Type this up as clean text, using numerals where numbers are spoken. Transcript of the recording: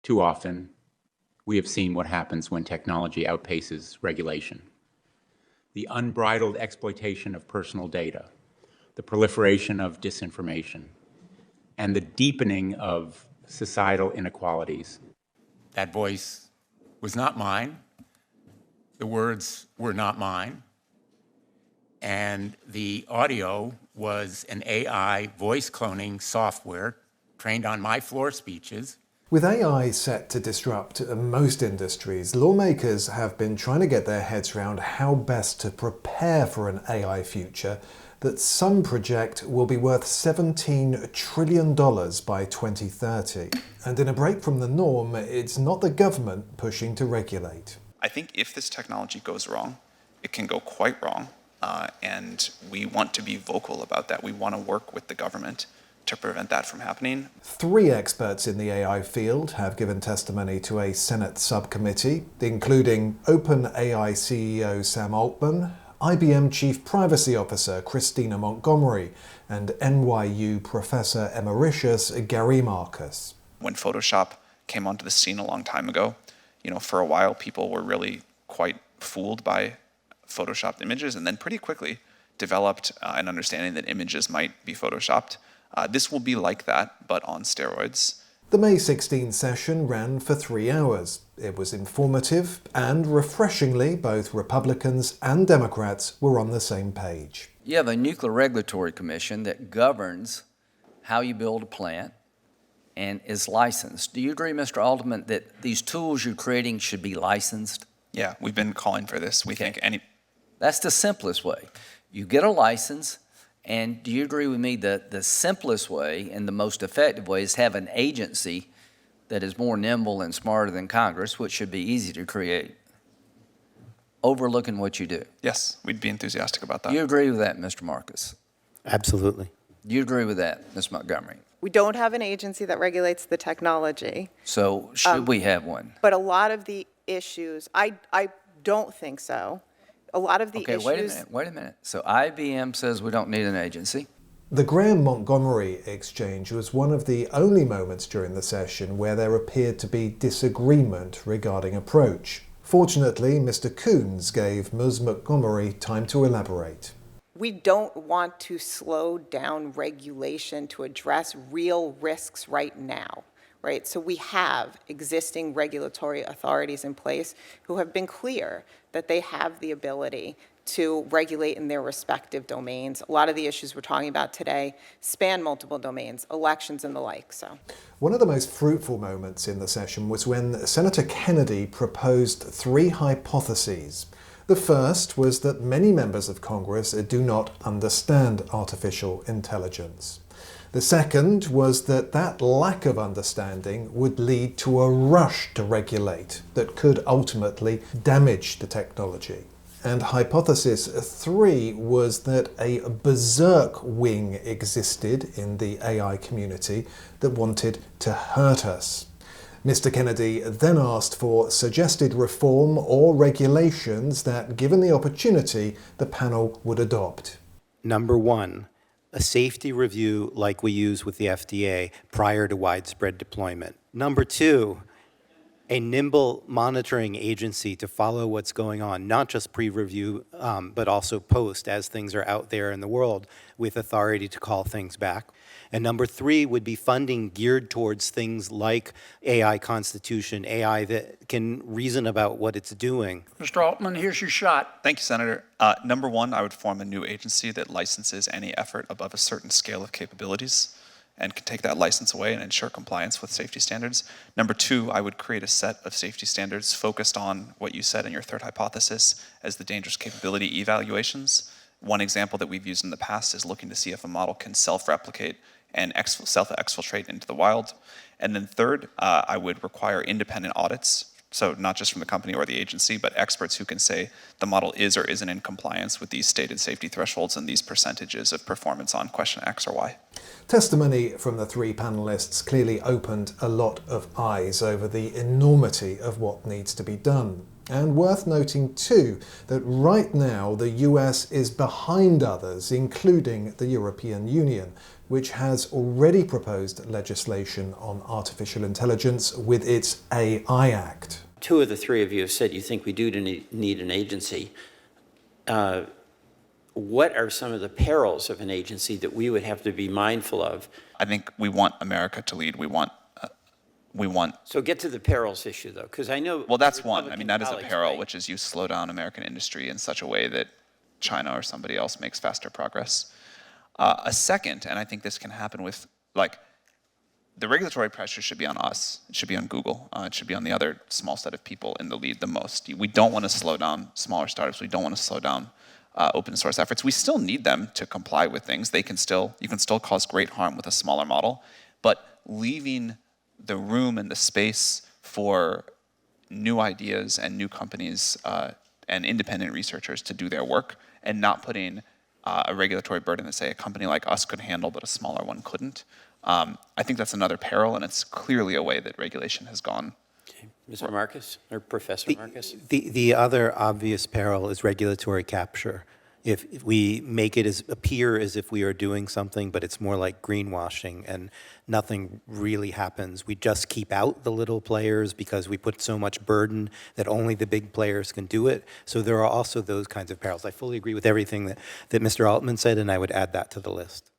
Too often, we have seen what happens when technology outpaces regulation. The unbridled exploitation of personal data, the proliferation of disinformation, and the deepening of societal inequalities. That voice was not mine. The words were not mine. And the audio was an AI voice cloning software trained on my floor speeches. With AI set to disrupt most industries, lawmakers have been trying to get their heads around how best to prepare for an AI future that some project will be worth $17 trillion by 2030. And in a break from the norm, it's not the government pushing to regulate. I think if this technology goes wrong, it can go quite wrong. And we want to be vocal about that. We want to work with the government to prevent that from happening. 3 experts in the AI field have given testimony to a Senate subcommittee, including OpenAI CEO Sam Altman, IBM Chief Privacy Officer Christina Montgomery, and NYU Professor Emeritus Gary Marcus. When Photoshop came onto the scene a long time ago, for a while people were really quite fooled by Photoshopped images, and then pretty quickly developed an understanding that images might be Photoshopped. This will be like that, but on steroids. The May 16 session ran for 3 hours. It was informative, and refreshingly, both Republicans and Democrats were on the same page. You have a Nuclear Regulatory Commission that governs how you build a plant and is licensed. Do you agree, Mr. Altman, that these tools you're creating should be licensed? Yeah, we've been calling for this. We think any... That's the simplest way. You get a license, and do you agree with me that the simplest way and the most effective way is to have an agency that is more nimble and smarter than Congress, which should be easy to create, overlooking what you do? Yes, we'd be enthusiastic about that. Do you agree with that, Mr. Marcus? Absolutely. Do you agree with that, Ms. Montgomery? We don't have an agency that regulates the technology. So should we have one? But a lot of the issues, I don't think so. A lot of the issues... Okay, wait a minute. So IBM says we don't need an agency. The Graham-Montgomery exchange was one of the only moments during the session where there appeared to be disagreement regarding approach. Fortunately, Mr. Coons gave Ms. Montgomery time to elaborate. We don't want to slow down regulation to address real risks right now. Right? So we have existing regulatory authorities in place who have been clear that they have the ability to regulate in their respective domains. A lot of the issues we're talking about today span multiple domains, elections and the like. So, one of the most fruitful moments in the session was when Senator Kennedy proposed 3 hypotheses. The first was that many members of Congress do not understand artificial intelligence. The second was that lack of understanding would lead to a rush to regulate that could ultimately damage the technology. And hypothesis 3 was that a berserk wing existed in the AI community that wanted to hurt us. Mr. Kennedy then asked for suggested reform or regulations that, given the opportunity, the panel would adopt. Number 1. A safety review like we use with the FDA prior to widespread deployment. Number 2, a nimble monitoring agency to follow what's going on, not just pre-review, but also post as things are out there in the world with authority to call things back. And number 3 would be funding geared towards things like AI Constitution, AI that can reason about what it's doing. Mr. Altman, here's your shot. Thank you, Senator. Number 1, I would form a new agency that licenses any effort above a certain scale of capabilities and can take that license away and ensure compliance with safety standards. Number 2, I would create a set of safety standards focused on what you said in your third hypothesis as the dangerous capability evaluations. One example that we've used in the past is looking to see if a model can self-replicate and self-exfiltrate into the wild. And then third, I would require independent audits, so not just from the company or the agency, but experts who can say the model is or isn't in compliance with these stated safety thresholds and these percentages of performance on question X or Y. Testimony from the 3 panelists clearly opened a lot of eyes over the enormity of what needs to be done. And worth noting too that right now the US is behind others, including the European Union, which has already proposed legislation on artificial intelligence with its AI Act. Two of the three of you have said you think we do need an agency. What are some of the perils of an agency that we would have to be mindful of? I think we want America to lead. We want. So get to the perils issue, though, because I know. Well, that's one. I mean, that is a colleagues, peril, right? which is you slow down American industry in such a way that China or somebody else makes faster progress. A second, and I think this can happen with, like, the regulatory pressure should be on us. It should be on Google. It should be on the other small set of people in the lead the most. We don't want to slow down smaller startups. We don't want to slow down open source efforts. We still need them to comply with things. You can still cause great harm with a smaller model, but leaving the room and the space for new ideas and new companies and independent researchers to do their work, and not putting a regulatory burden that, say, a company like us could handle but a smaller one couldn't. I think that's another peril, and it's clearly a way that regulation has gone. Okay. Mr. Marcus, or Professor Marcus? The other obvious peril is regulatory capture. If we make it appear as if we are doing something, but it's more like greenwashing and nothing really happens. We just keep out the little players because we put so much burden that only the big players can do it. So there are also those kinds of perils. I fully agree with everything that Mr. Altman said, and I would add that to the list.